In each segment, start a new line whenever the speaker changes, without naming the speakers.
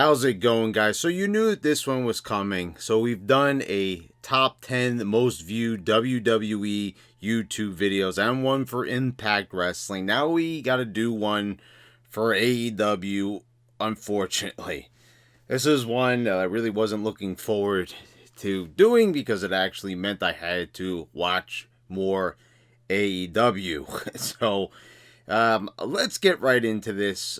How's it going, guys? So you knew that this one was coming. So we've done a top 10 most viewed WWE YouTube videos and one for Impact Wrestling. Now we got to do one for AEW, unfortunately. This is one that I really wasn't looking forward to doing because it actually meant I had to watch more AEW. So let's get right into this.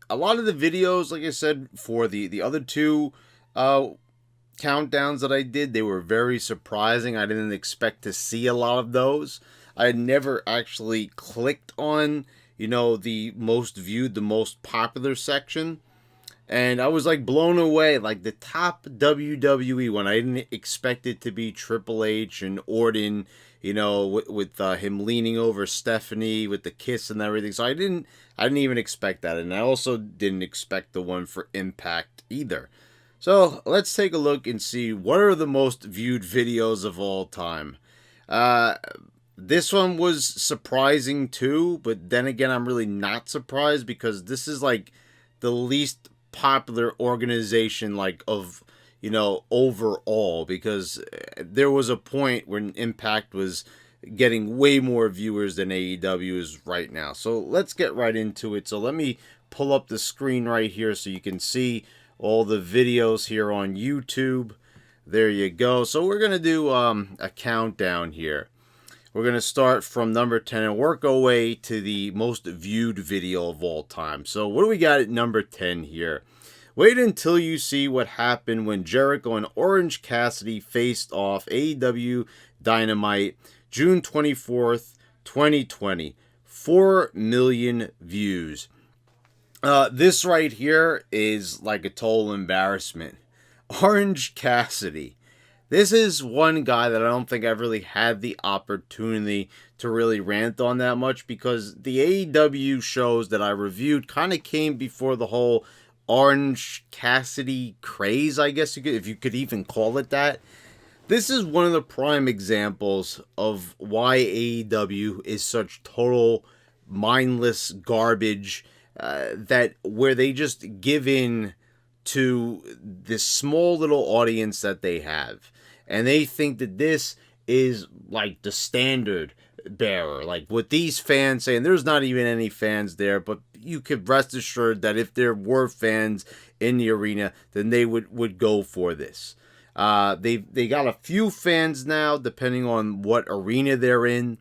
A lot of the videos, like I said, for the other two countdowns that I did, they were very surprising. I didn't expect to see a lot of those. I had never actually clicked on, the most viewed, the most popular section. And I was like blown away, like the top WWE one. I didn't expect it to be Triple H and Orton, with him leaning over Stephanie with the kiss and everything. So I didn't even expect that. And I also didn't expect the one for Impact either. So let's take a look and see what are the most viewed videos of all time. This one was surprising too, but then again, I'm really not surprised because this is like the least popular organization overall, because there was a point when Impact was getting way more viewers than AEW is right now. So let's get right into it. So let me pull up the screen right here so you can see all the videos here on YouTube. There you go. So we're going to do a countdown here. We're going to start from number 10 and work our way to the most viewed video of all time. So what do we got at number 10 here? Wait until you see what happened when Jericho and Orange Cassidy faced off AEW Dynamite, June 24th, 2020. 4 million views. This right here is like a total embarrassment. Orange Cassidy. This is one guy that I don't think I've really had the opportunity to really rant on that much, because the AEW shows that I reviewed kind of came before the whole Orange Cassidy craze, I guess if you could even call it that. This is one of the prime examples of why AEW is such total mindless garbage, where they just give in to this small little audience that they have. And they think that this is like the standard bearer. Like what these fans say, and there's not even any fans there, but you could rest assured that if there were fans in the arena, then they would go for this. They got a few fans now, depending on what arena they're in.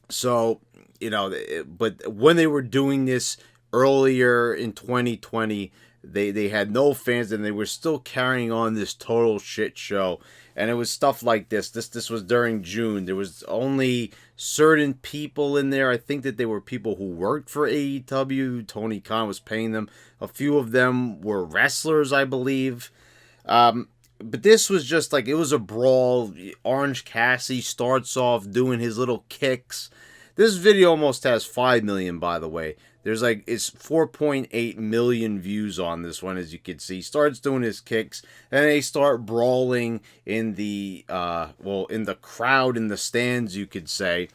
So, but when they were doing this earlier in 2020, they had no fans, and they were still carrying on this total shit show. And it was stuff like this. This was during June. There was only certain people in there. I think that they were people who worked for AEW. Tony Khan was paying them. A few of them were wrestlers, I believe. But this was just like, it was a brawl. Orange Cassidy starts off doing his little kicks. This video almost has 5 million, by the way. It's 4.8 million views on this one, as you can see. Starts doing his kicks, and they start brawling in the in the crowd, in the stands, you could say.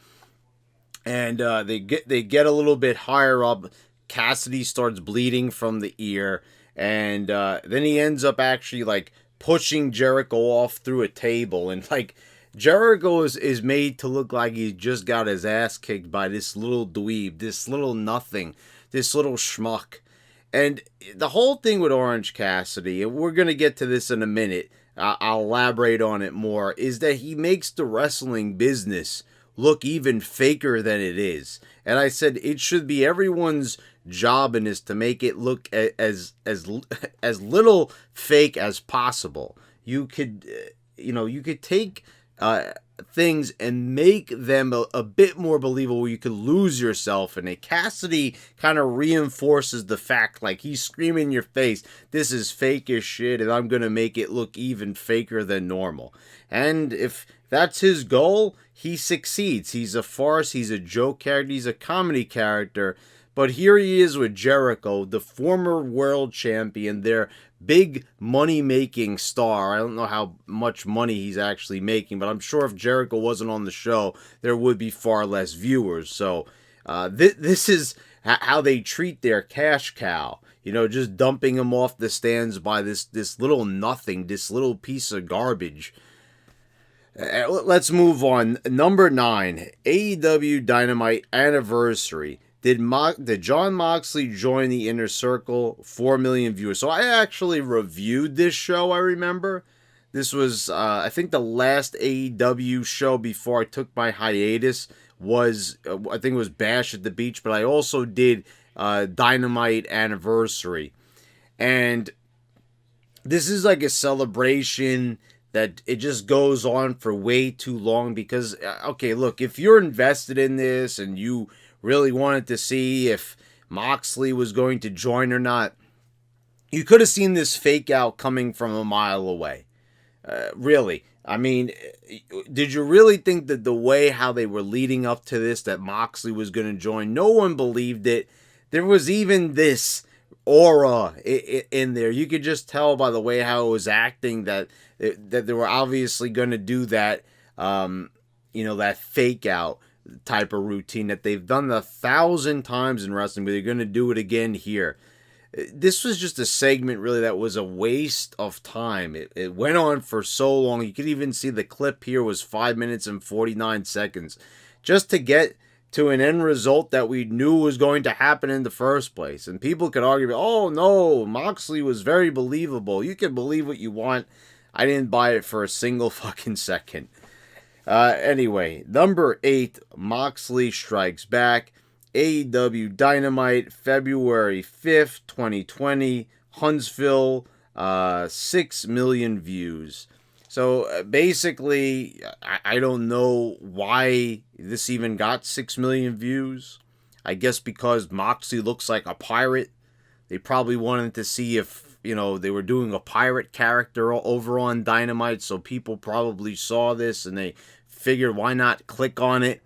And they get a little bit higher up. Cassidy starts bleeding from the ear, and then he ends up actually pushing Jericho off through a table, and Jericho is made to look like he just got his ass kicked by this little dweeb, this little nothing, this little schmuck. And the whole thing with Orange Cassidy, and we're going to get to this in a minute, I'll elaborate on it more, is that he makes the wrestling business look even faker than it is. And I said it should be everyone's job in this to make it look as little fake as possible. You could take things and make them a bit more believable. You could lose yourself in it. Cassidy kind of reinforces the fact, he's screaming in your face, this is fake as shit, and I'm gonna make it look even faker than normal. And if that's his goal, he succeeds. He's a farce, he's a joke character, he's a comedy character. But here he is with Jericho, the former world champion, their big money-making star. I don't know how much money he's actually making, but I'm sure if Jericho wasn't on the show, there would be far less viewers. So this is how they treat their cash cow. just dumping him off the stands by this little nothing, this little piece of garbage. Let's move on. Number 9, AEW Dynamite Anniversary. Did Jon Moxley join the Inner Circle? 4 million viewers. So I actually reviewed this show, I remember. This was, I think, the last AEW show before I took my hiatus was, I think it was Bash at the Beach, but I also did Dynamite Anniversary. And this is like a celebration that it just goes on for way too long because, okay, look, if you're invested in this and you really wanted to see if Moxley was going to join or not, you could have seen this fake out coming from a mile away. Really. I mean, did you really think that the way how they were leading up to this, that Moxley was going to join? No one believed it. There was even this aura in there. You could just tell by the way how it was acting that they were obviously going to do that, that fake out type of routine that they've done 1,000 times in wrestling, but they're going to do it again here. This was just a segment, really, that was a waste of time. It went on for so long. You could even see the clip here was 5 minutes and 49 seconds. Just to get to an end result that we knew was going to happen in the first place. And people could argue, oh, no, Moxley was very believable. You can believe what you want. I didn't buy it for a single fucking second. Anyway, number 8, Moxley Strikes Back. AEW Dynamite, February 5th, 2020, Huntsville, 6 million views. So basically, I don't know why this even got 6 million views. I guess because Moxley looks like a pirate. They probably wanted to see if, they were doing a pirate character over on Dynamite, so people probably saw this and they figured why not click on it.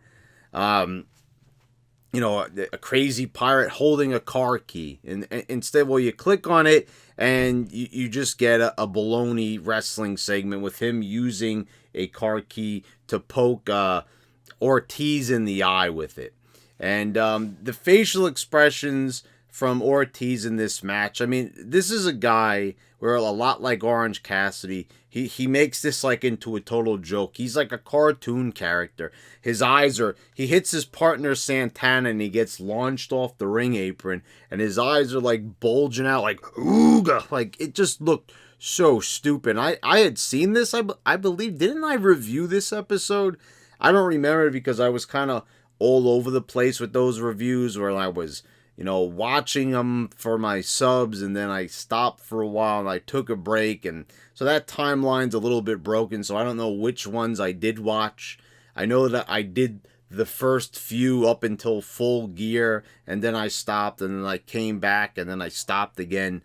A crazy pirate holding a car key. And instead, you click on it and you just get a baloney wrestling segment with him using a car key to poke Ortiz in the eye with it. And the facial expressions from Ortiz in this match, I mean, this is a guy where a lot like Orange Cassidy, he makes this like into a total joke. He's like a cartoon character. His eyes he hits his partner Santana and he gets launched off the ring apron and his eyes are like bulging out like ooga. Like it just looked so stupid. I had seen this, I believe, didn't I review this episode? I don't remember because I was kind of all over the place with those reviews where I was watching them for my subs, and then I stopped for a while, and I took a break, and so that timeline's a little bit broken, so I don't know which ones I did watch. I know that I did the first few up until Full Gear, and then I stopped, and then I came back, and then I stopped again.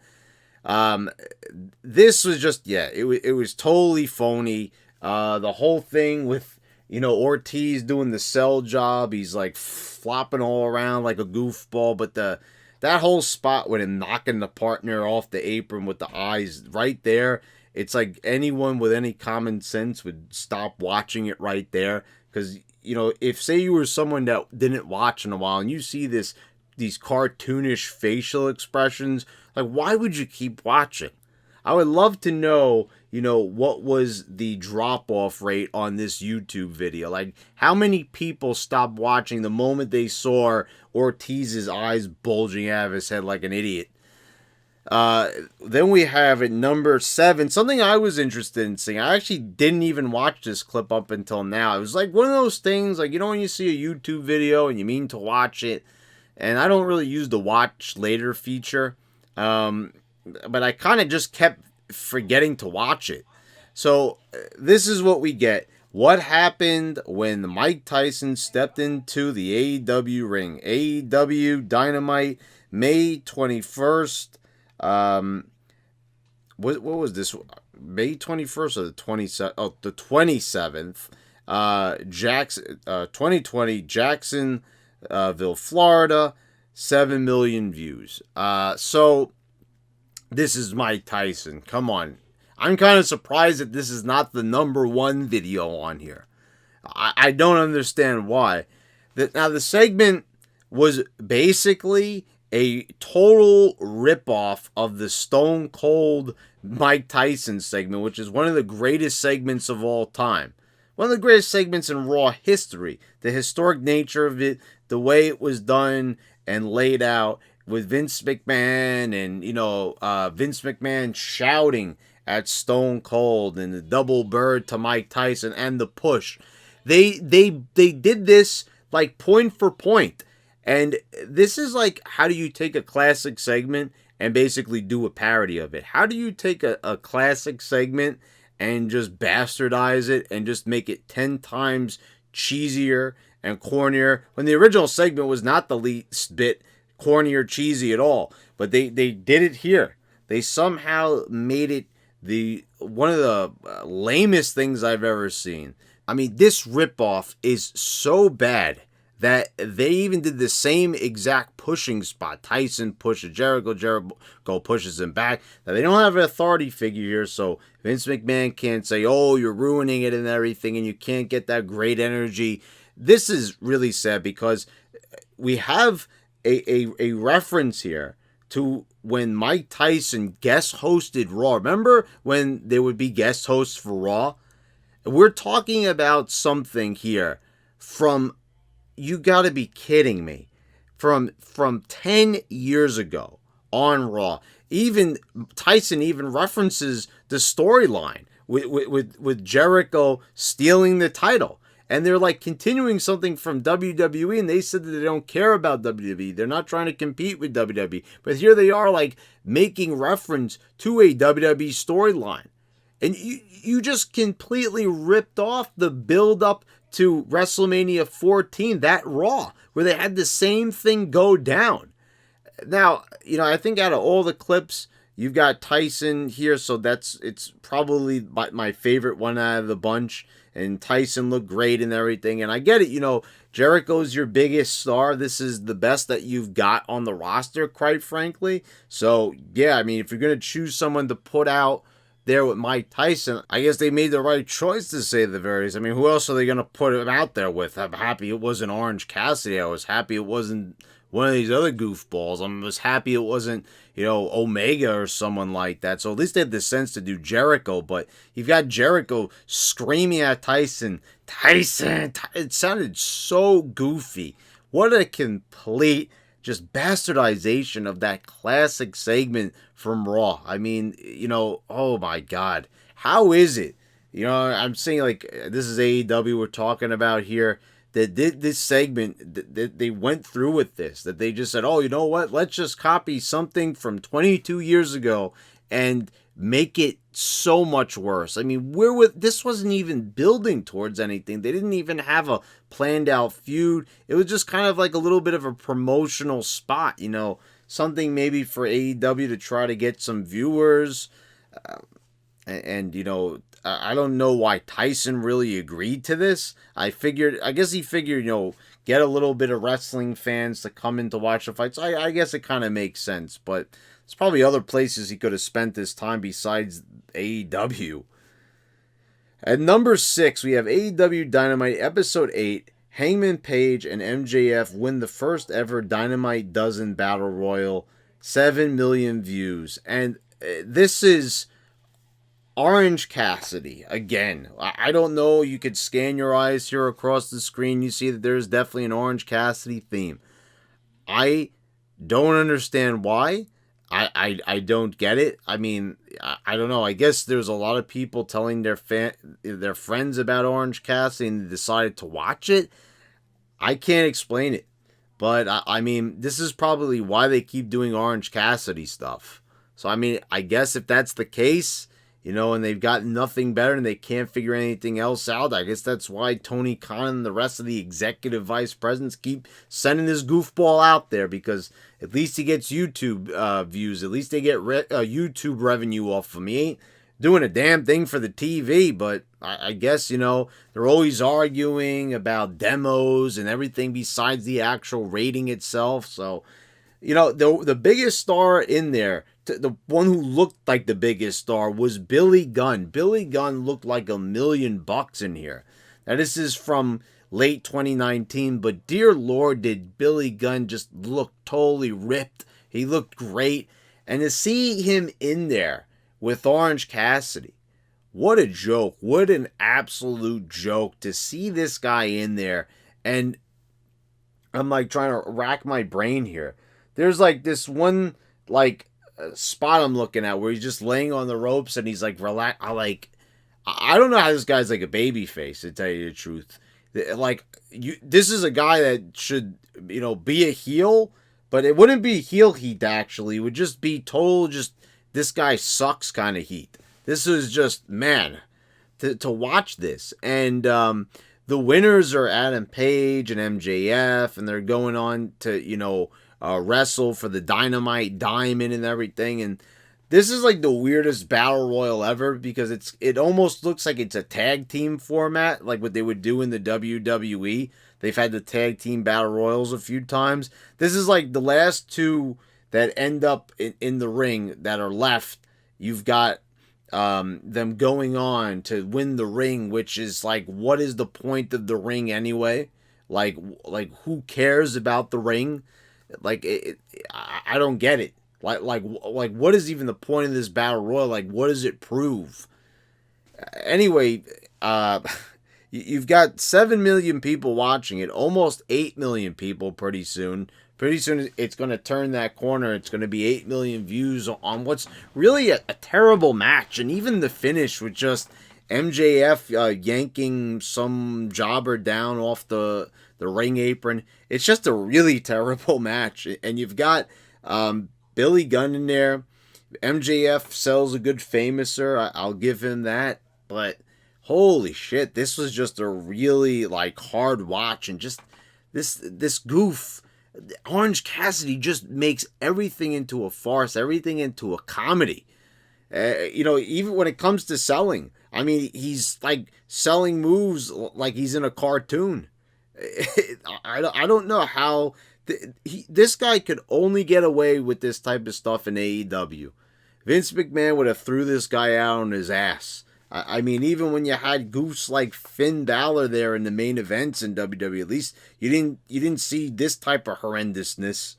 This was just, it was totally phony. The whole thing with Ortiz doing the sell job, he's like flopping all around like a goofball, but that whole spot with him knocking the partner off the apron with the eyes right there, it's like anyone with any common sense would stop watching it right there. Because, if say you were someone that didn't watch in a while and you see these cartoonish facial expressions, like why would you keep watching? I would love to know, what was the drop-off rate on this YouTube video? Like, how many people stopped watching the moment they saw Ortiz's eyes bulging out of his head like an idiot? Then we have at number 7, something I was interested in seeing. I actually didn't even watch this clip up until now. It was like one of those things, like, when you see a YouTube video and you mean to watch it, and I don't really use the watch later feature, but I kind of just kept forgetting to watch it. So this is what we get. What happened when Mike Tyson stepped into the AEW ring? AEW Dynamite, May 21st. What was this? May 21st or the 27th? Oh, the 27th. 2020, Jacksonville, Florida. 7 million views. So this is Mike Tyson. Come on. I'm kind of surprised that this is not the number 1 video on here. I don't understand why. Now, the segment was basically a total ripoff of the Stone Cold Mike Tyson segment, which is one of the greatest segments of all time. One of the greatest segments in Raw history. The historic nature of it, the way it was done and laid out with Vince McMahon and, Vince McMahon shouting at Stone Cold and the double bird to Mike Tyson and the push. They did this like point for point. And this is like, how do you take a classic segment and basically do a parody of it? How do you take a classic segment and just bastardize it and just make it 10 times cheesier and cornier when the original segment was not the least bit corny or cheesy at all? But they did it here. They somehow made it one of the lamest things I've ever seen. I mean, this ripoff is so bad that they even did the same exact pushing spot. Tyson pushes Jericho, Jericho pushes him back. Now, they don't have an authority figure here, so Vince McMahon can't say, oh, you're ruining it and everything, and you can't get that great energy. This is really sad because we have a reference here to when Mike Tyson guest hosted Raw. Remember when there would be guest hosts for Raw? We're talking about something here from, you gotta be kidding me, from 10 years ago on Raw. Even Tyson even references the storyline with Jericho stealing the title. And they're like continuing something from WWE, and they said that they don't care about WWE. They're not trying to compete with WWE. But here they are like making reference to a WWE storyline. And you just completely ripped off the buildup to WrestleMania 14, that Raw, where they had the same thing go down. Now, I think out of all the clips, you've got Tyson here, so it's probably my favorite one out of the bunch. And Tyson looked great and everything. And I get it, Jericho's your biggest star. This is the best that you've got on the roster, quite frankly. So, yeah, I mean, if you're going to choose someone to put out there with Mike Tyson, I guess they made the right choice, to say the very least. I mean, who else are they going to put him out there with? I'm happy it wasn't Orange Cassidy. I was happy it wasn't one of these other goofballs. I was happy it wasn't, Omega or someone like that. So at least they had the sense to do Jericho. But you've got Jericho screaming at Tyson. It sounded so goofy. What a complete just bastardization of that classic segment from Raw. I mean, oh my God. How is it? I'm saying, like, this is AEW we're talking about here. That did this segment, that they went through with this, that they just said, oh, you know what? Let's just copy something from 22 years ago and make it so much worse. I mean, this wasn't even building towards anything. They didn't even have a planned out feud. It was just kind of like a little bit of a promotional spot, something maybe for AEW to try to get some viewers. I don't know why Tyson really agreed to this. I guess he figured, get a little bit of wrestling fans to come in to watch the fights. I guess it kind of makes sense, but there's probably other places he could have spent his time besides AEW. At number 6, we have AEW Dynamite Episode 8. Hangman Page and MJF win the first ever Dynamite Dozen Battle Royal. 7 million views. And this is Orange Cassidy again. I don't know. You could scan your eyes here across the screen. You see that there's definitely an Orange Cassidy theme. I don't understand why. I don't get it. I mean, I don't know. I guess there's a lot of people telling their friends about Orange Cassidy and they decided to watch it. I can't explain it. But I mean, this is probably why they keep doing Orange Cassidy stuff. So I mean, I guess if that's the case, and they've got nothing better and they can't figure anything else out, I guess that's why Tony Khan and the rest of the executive vice presidents keep sending this goofball out there, because at least he gets YouTube views. At least they get YouTube revenue off of him. He ain't doing a damn thing for the TV, but I guess, they're always arguing about demos and everything besides the actual rating itself. So, the biggest star in there, the one who looked like the biggest star, was Billy Gunn. Billy Gunn looked like $1 million in here. Now, this is from late 2019. But dear Lord, did Billy Gunn just look totally ripped. He looked great. And to see him in there with Orange Cassidy, what a joke. What an absolute joke to see this guy in there. And I'm like trying to rack my brain here. There's like this one like spot I'm looking at where he's just laying on the ropes and he's like relax. I don't know how this guy's like a baby face, to tell you the truth. Like this is a guy that should be a heel, but it wouldn't be heel heat actually. It would just be total just this guy sucks kind of heat. This is just man to watch this. And the winners are Adam Page and MJF, and they're going on to, wrestle for the Dynamite Diamond and everything. And this is like the weirdest battle royal ever because it almost looks like it's a tag team format, like what they would do in the WWE. They've had the tag team battle royals a few times. This is like the last two that end up in the ring that are left. You've got them going on to win the ring, which is like, what is the point of the ring anyway? Like who cares about the ring? Like I don't get it. Like what is even the point of this battle royal? Like what does it prove? Anyway, you've got 7 million people watching it, almost 8 million people pretty soon. Pretty soon it's going to turn that corner. It's going to be 8 million views on what's really a terrible match. And even the finish with just MJF yanking some jobber down off the ring apron. It's just a really terrible match. And you've got Billy Gunn in there. MJF sells a good famouser. I'll give him that. But holy shit, this was just a really like hard watch. And just this goof. Orange Cassidy just makes everything into a farce, everything into a comedy. Even when it comes to selling, I mean, he's like selling moves like he's in a cartoon. I don't know how this guy could only get away with this type of stuff in AEW. Vince McMahon would have threw this guy out on his ass. I mean, even when you had goofs like Finn Balor there in the main events in WWE, at least you didn't see this type of horrendousness.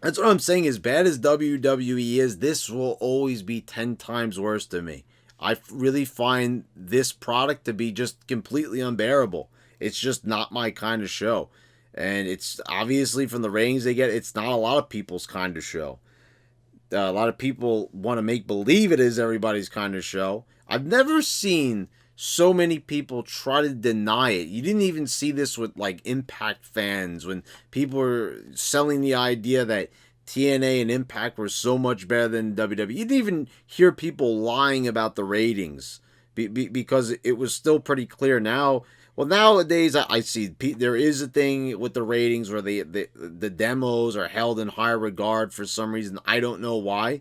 That's what I'm saying. As bad as WWE is, this will always be 10 times worse to me. I really find this product to be just completely unbearable. It's just not my kind of show. And it's obviously from the ratings they get, it's not a lot of people's kind of show. A lot of people want to make believe it is everybody's kind of show. I've never seen so many people try to deny it. You didn't even see this with like Impact fans when people were selling the idea that TNA and Impact were so much better than WWE. You didn't even hear people lying about the ratings because it was still pretty clear now. Well, nowadays I see there is a thing with the ratings where the demos are held in higher regard for some reason. I don't know why.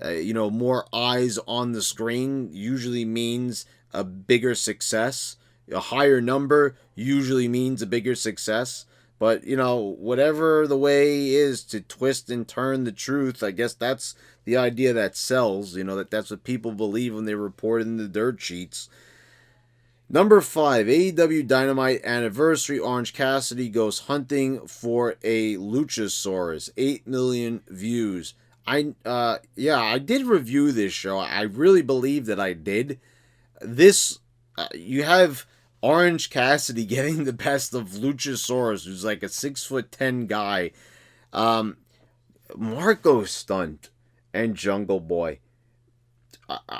More eyes on the screen usually means a bigger success. A higher number usually means a bigger success. But, whatever the way is to twist and turn the truth, I guess that's the idea that sells. That's what people believe when they report in the dirt sheets. Number 5, AEW Dynamite Anniversary. Orange Cassidy goes hunting for a Luchasaurus. 8 million views. I did review this show. I really believe that I did. You have Orange Cassidy getting the best of Luchasaurus, who's like a 6'10" guy. Marco Stunt and Jungle Boy.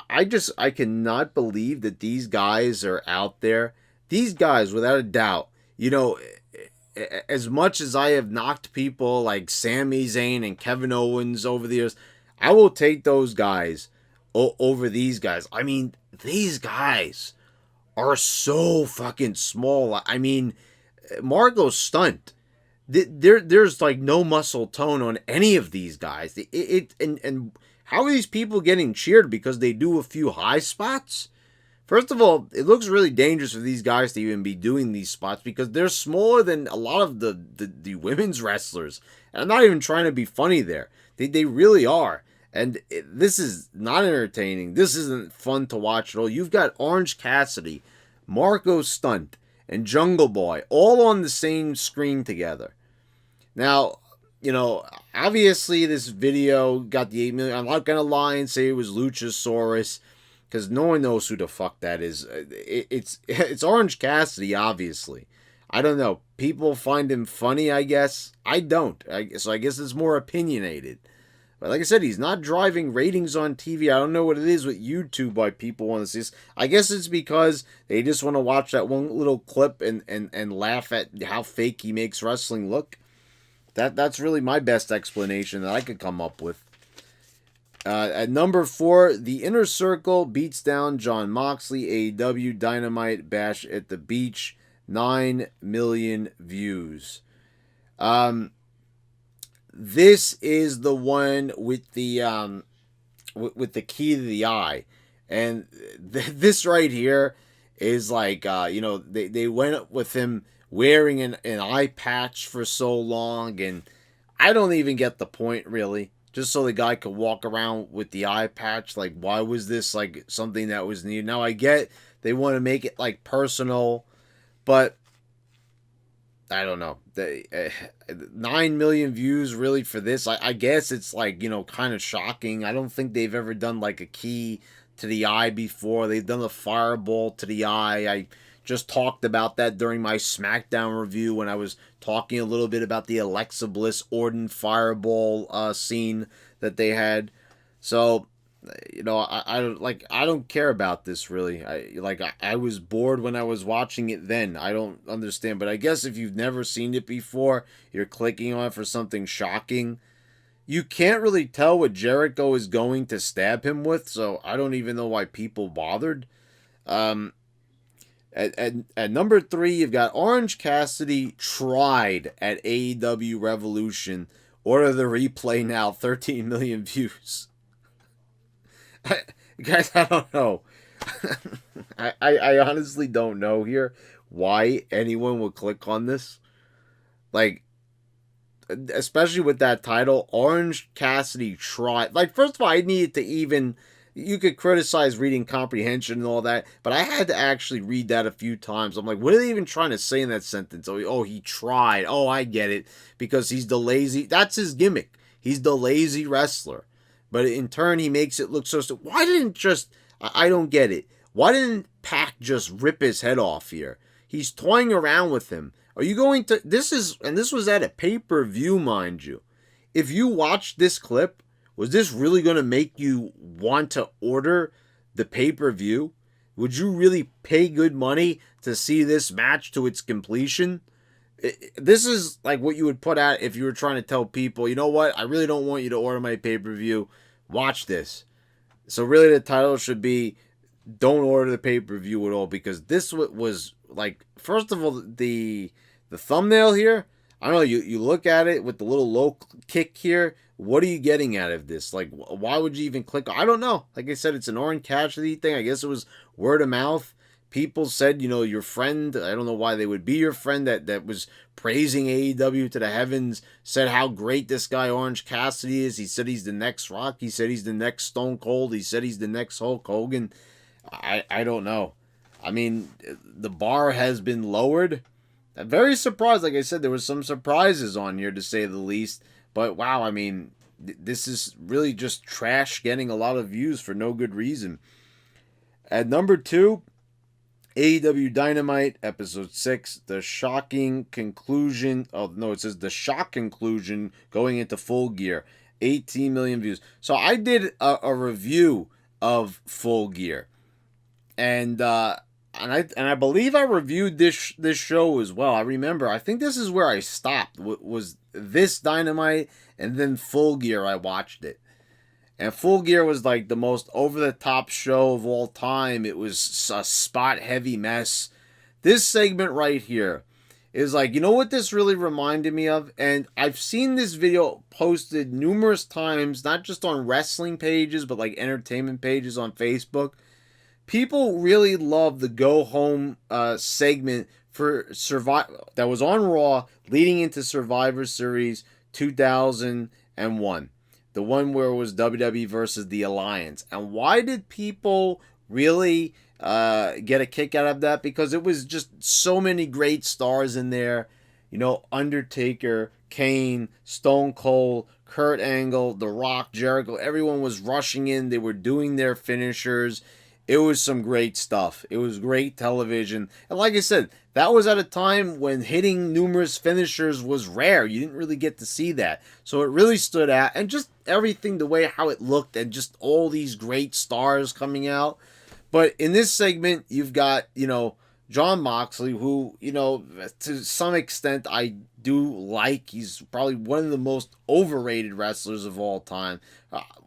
I cannot believe that these guys are out there. These guys, without a doubt, as much as I have knocked people like Sami Zayn and Kevin Owens over the years, I will take those guys over these guys. I mean, these guys are so fucking small. I mean, Marco Stunt, there's like no muscle tone on any of these guys. And how are these people getting cheered because they do a few high spots? First of all, it looks really dangerous for these guys to even be doing these spots because they're smaller than a lot of the women's wrestlers. And I'm not even trying to be funny there. They really are. And this is not entertaining. This isn't fun to watch at all. You've got Orange Cassidy, Marco Stunt, and Jungle Boy all on the same screen together. Now, obviously this video got the 8 million. I'm not going to lie and say it was Luchasaurus, because no one knows who the fuck that is. It's Orange Cassidy, obviously. I don't know. People find him funny, I guess. I don't. So I guess it's more opinionated. But like I said, he's not driving ratings on TV. I don't know what it is with YouTube why people want to see this. I guess it's because they just want to watch that one little clip and laugh at how fake he makes wrestling look. That's really my best explanation that I could come up with. At number 4, The Inner Circle beats down Jon Moxley. AEW Dynamite Bash at the Beach. 9 million views. This is the one with the key to the eye, and this right here is like they went with him wearing an eye patch for so long, and I don't even get the point really. Just so the guy could walk around with the eye patch, like why was this like something that was needed? Now I get they want to make it like personal, but I don't know. 9 million views really for this. I guess it's like, kind of shocking. I don't think they've ever done like a key to the eye before. They've done a fireball to the eye. I just talked about that during my SmackDown review when I was talking a little bit about the Alexa Bliss Orton fireball scene that they had. So, I don't care about this really. I was bored when I was watching it then. I don't understand, but I guess if you've never seen it before, you're clicking on it for something shocking. You can't really tell what Jericho is going to stab him with, so I don't even know why people bothered. At number 3, you've got Orange Cassidy tried at AEW Revolution. Order the replay now. 13 million views. Guys, I don't know. I honestly don't know here why anyone would click on this. Like, especially with that title, Orange Cassidy tried. Like, first of all, I needed to even... You could criticize reading comprehension and all that, but I had to actually read that a few times. I'm like, what are they even trying to say in that sentence? Oh, he tried. Oh, I get it. Because he's the lazy... That's his gimmick. He's the lazy wrestler. But in turn, he makes it look so... Why didn't just... I don't get it. Why didn't Pac just rip his head off here? He's toying around with him. Are you going to... This was at a pay-per-view, mind you. If you watched this clip, was this really going to make you want to order the pay-per-view? Would you really pay good money to see this match to its completion? This is like what you would put out if you were trying to tell people, you know what, I really don't want you to order my pay-per-view. Watch this. So really the title should be, don't order the pay-per-view at all, because this was like, first of all, the thumbnail here, I don't know, you look at it with the little low kick here, what are you getting out of this? Like, why would you even click? I don't know. Like I said, it's an Orange Cassidy thing. I guess it was word of mouth. People said, your friend, I don't know why they would be your friend, that was praising AEW to the heavens, said how great this guy Orange Cassidy is. He said he's the next Rock. He said he's the next Stone Cold. He said he's the next Hulk Hogan. I don't know. I mean, the bar has been lowered. I'm very surprised. Like I said, there was some surprises on here, to say the least. But wow, I mean, this is really just trash getting a lot of views for no good reason. At number 2, AEW Dynamite, Episode 6, the shocking conclusion. Oh, no, it says the shock conclusion going into Full Gear. 18 million views. So I did a review of Full Gear. And I believe I reviewed this show as well. I remember, I think this is where I stopped. Was this Dynamite, and then Full Gear I watched it. And Full Gear was like the most over-the-top show of all time. It was a spot-heavy mess. This segment right here is like, you know what this really reminded me of? And I've seen this video posted numerous times, not just on wrestling pages, but like entertainment pages on Facebook. People really love the Go Home segment for that was on Raw leading into Survivor Series 2001. The one where it was WWE versus the Alliance. And why did people really get a kick out of that because it was just so many great stars in there. You know, Undertaker, Kane, Stone Cold, Kurt Angle, The Rock, Jericho. Everyone was rushing in. They were doing their finishers. It was some great stuff. It was great television. And like I said, that was at a time when hitting numerous finishers was rare. You didn't really get to see that. So it really stood out. And just everything, the way how it looked, and just all these great stars coming out. But in this segment, you've got, you know, Jon Moxley, who, you know, to some extent I do like. He's probably one of the most overrated wrestlers of all time.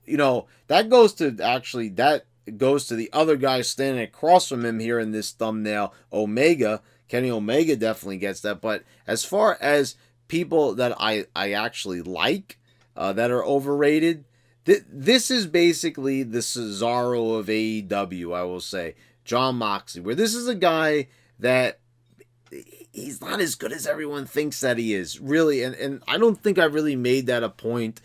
You know, that goes to the other guy standing across from him here in this thumbnail, Omega. Kenny Omega definitely gets that. But as far as people that I actually like that are overrated, this is basically the Cesaro of AEW, I will say. Jon Moxley, where this is a guy that he's not as good as everyone thinks that he is, really. And I don't think I really made that a point.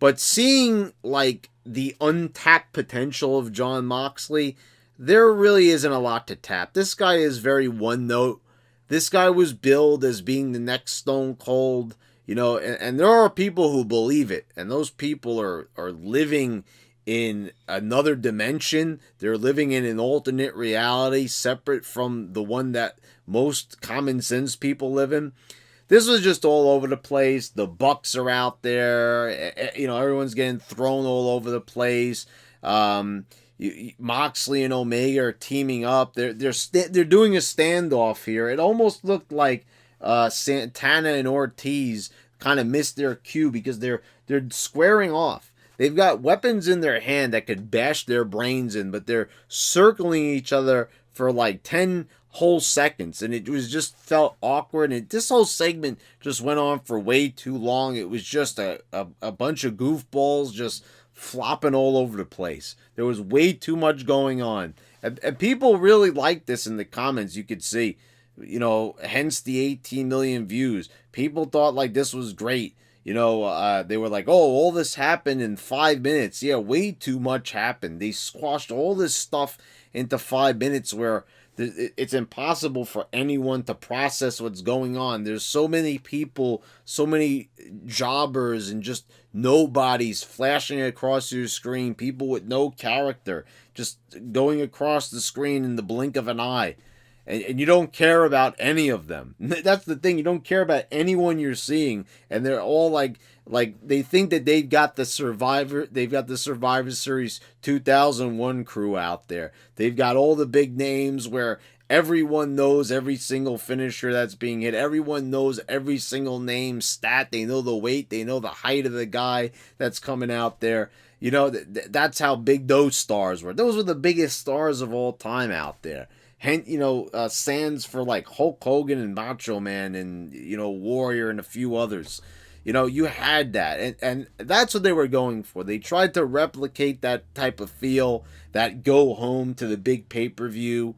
But seeing, like, the untapped potential of Jon Moxley, there really isn't a lot to tap. This guy is very one note. This guy was billed as being the next Stone Cold, you know, and there are people who believe it. And those people are living in another dimension. They're living in an alternate reality separate from the one that most common sense people live in. This was just all over the place. The Bucks are out there. You know, everyone's getting thrown all over the place. Moxley and Omega are teaming up. They're doing a standoff here. It almost looked like Santana and Ortiz kind of missed their cue because they're squaring off. They've got weapons in their hand that could bash their brains in, but they're circling each other for like 10 whole seconds, and it was just felt awkward. And this whole segment just went on for way too long. It was just a bunch of goofballs just flopping all over the place. There was way too much going on, and people really liked this in the comments. You could see, you know, hence the 18 million views. People thought like this was great. You know, they were like, oh, all this happened in 5 minutes. Yeah, way too much happened. They squashed all this stuff into 5 minutes where it's impossible for anyone to process what's going on. There's so many people, so many jobbers and just nobodies flashing across your screen. People with no character just going across the screen in the blink of an eye. And you don't care about any of them. That's the thing. You don't care about anyone you're seeing. And they're all like they think that they've got the Survivor Series 2001 crew out there. They've got all the big names where everyone knows every single finisher that's being hit. Everyone knows every single name, stat. They know the weight. They know the height of the guy that's coming out there. You know, that's how big those stars were. Those were the biggest stars of all time out there. You know, sans for like Hulk Hogan and Macho Man and, you know, Warrior and a few others. You know, you had that. And that's what they were going for. They tried to replicate that type of feel, that go home to the big pay-per-view.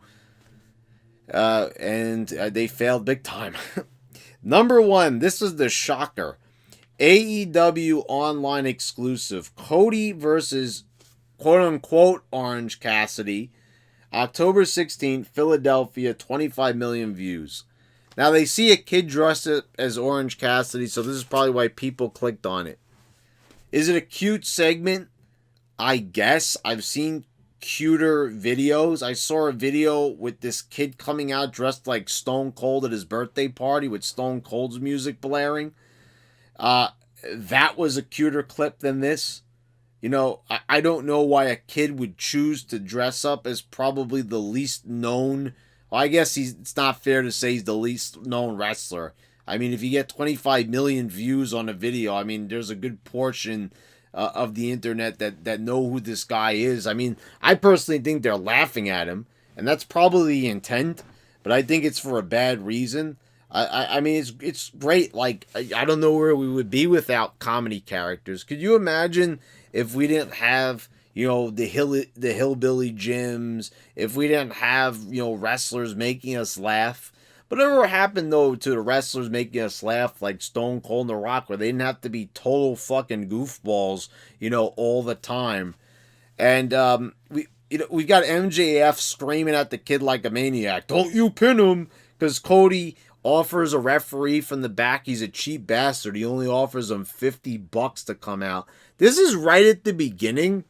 And they failed big time. Number one, this is the shocker. AEW online exclusive. Cody versus quote-unquote Orange Cassidy. October 16th, Philadelphia, 25 million views. Now, they see a kid dressed as Orange Cassidy, so this is probably why people clicked on it. Is it a cute segment? I guess. I've seen cuter videos. I saw a video with this kid coming out dressed like Stone Cold at his birthday party with Stone Cold's music blaring. That was a cuter clip than this. You know, I don't know why a kid would choose to dress up as probably the least known. Well, I guess it's not fair to say he's the least known wrestler. I mean, if you get 25 million views on a video, I mean, there's a good portion of the internet that know who this guy is. I mean, I personally think they're laughing at him, and that's probably the intent, but I think it's for a bad reason. I mean, it's great. Like, I don't know where we would be without comedy characters. Could you imagine if we didn't have, you know, the hillbilly gyms, if we didn't have, you know, wrestlers making us laugh? Whatever happened, though, to the wrestlers making us laugh, like Stone Cold and The Rock, where they didn't have to be total fucking goofballs, you know, all the time. And we got MJF screaming at the kid like a maniac. Don't you pin him, because Cody offers a referee from the back. He's a cheap bastard. He only offers him $50 to come out. This is right at the beginning,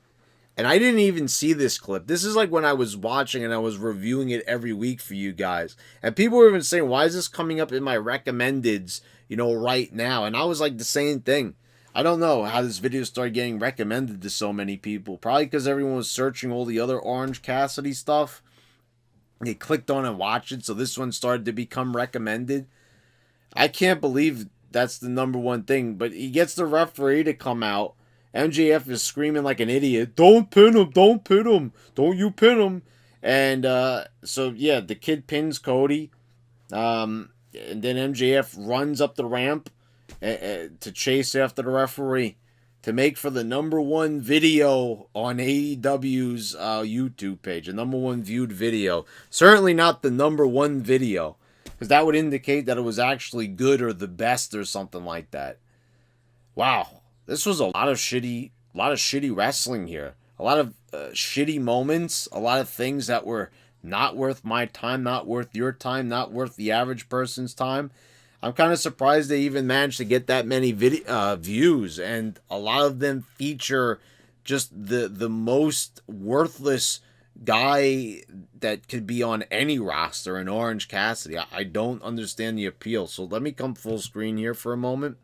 and I didn't even see this clip. This is like when I was watching and I was reviewing it every week for you guys. And people were even saying, why is this coming up in my recommendeds, right now? And I was like the same thing. I don't know how this video started getting recommended to so many people. Probably because everyone was searching all the other Orange Cassidy stuff. They clicked on and watched it, so this one started to become recommended. I can't believe that's the number one thing. But he gets the referee to come out. MJF is screaming like an idiot. Don't pin him. Don't pin him. Don't you pin him. And so, yeah, the kid pins Cody. And then MJF runs up the ramp to chase after the referee to make for the number one video on AEW's YouTube page. The number one viewed video. Certainly not the number one video, because that would indicate that it was actually good or the best or something like that. Wow. This was a lot of shitty wrestling here. A lot of shitty moments. A lot of things that were not worth my time, not worth your time, not worth the average person's time. I'm kind of surprised they even managed to get that many views, and a lot of them feature just the most worthless guy that could be on any roster in Orange Cassidy. I don't understand the appeal. So let me come full screen here for a moment.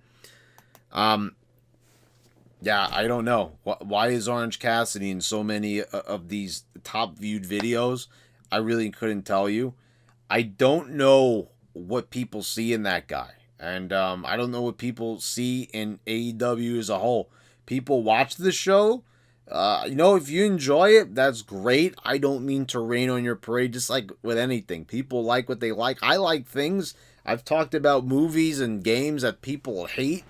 Yeah, I don't know. Why is Orange Cassidy in so many of these top viewed videos? I really couldn't tell you. I don't know what people see in that guy. And I don't know what people see in AEW as a whole. People watch the show. If you enjoy it, that's great. I don't mean to rain on your parade, just like with anything. People like what they like. I like things. I've talked about movies and games that people hate,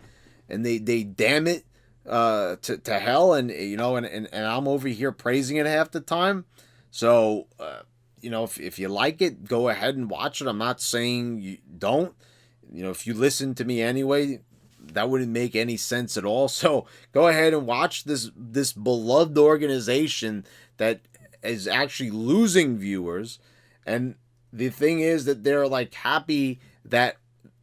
and they damn it to hell, and and I'm over here praising it half the time. So if you like it, go ahead and watch it. I'm not saying you don't. If you listen to me anyway, that wouldn't make any sense at all. So go ahead and watch this beloved organization that is actually losing viewers. And the thing is that they're like happy that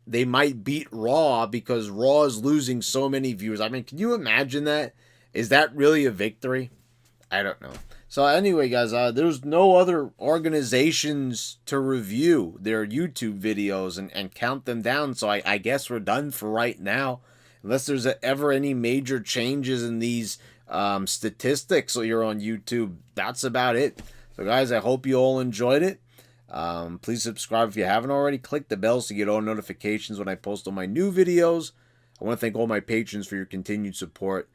they might beat Raw because Raw is losing so many viewers. I mean, can you imagine that? Is that really a victory? I don't know. So anyway, guys, there's no other organizations to review their YouTube videos and count them down. So I guess we're done for right now. Unless there's ever any major changes in these statistics here on YouTube, that's about it. So guys, I hope you all enjoyed it. Please subscribe if you haven't already. Click the bell so you get all notifications when I post all my new videos. I want to thank all my patrons for your continued support.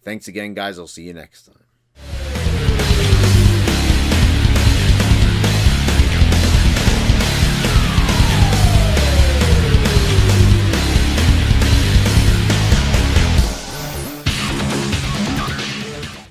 Thanks again, guys. I'll see you next time.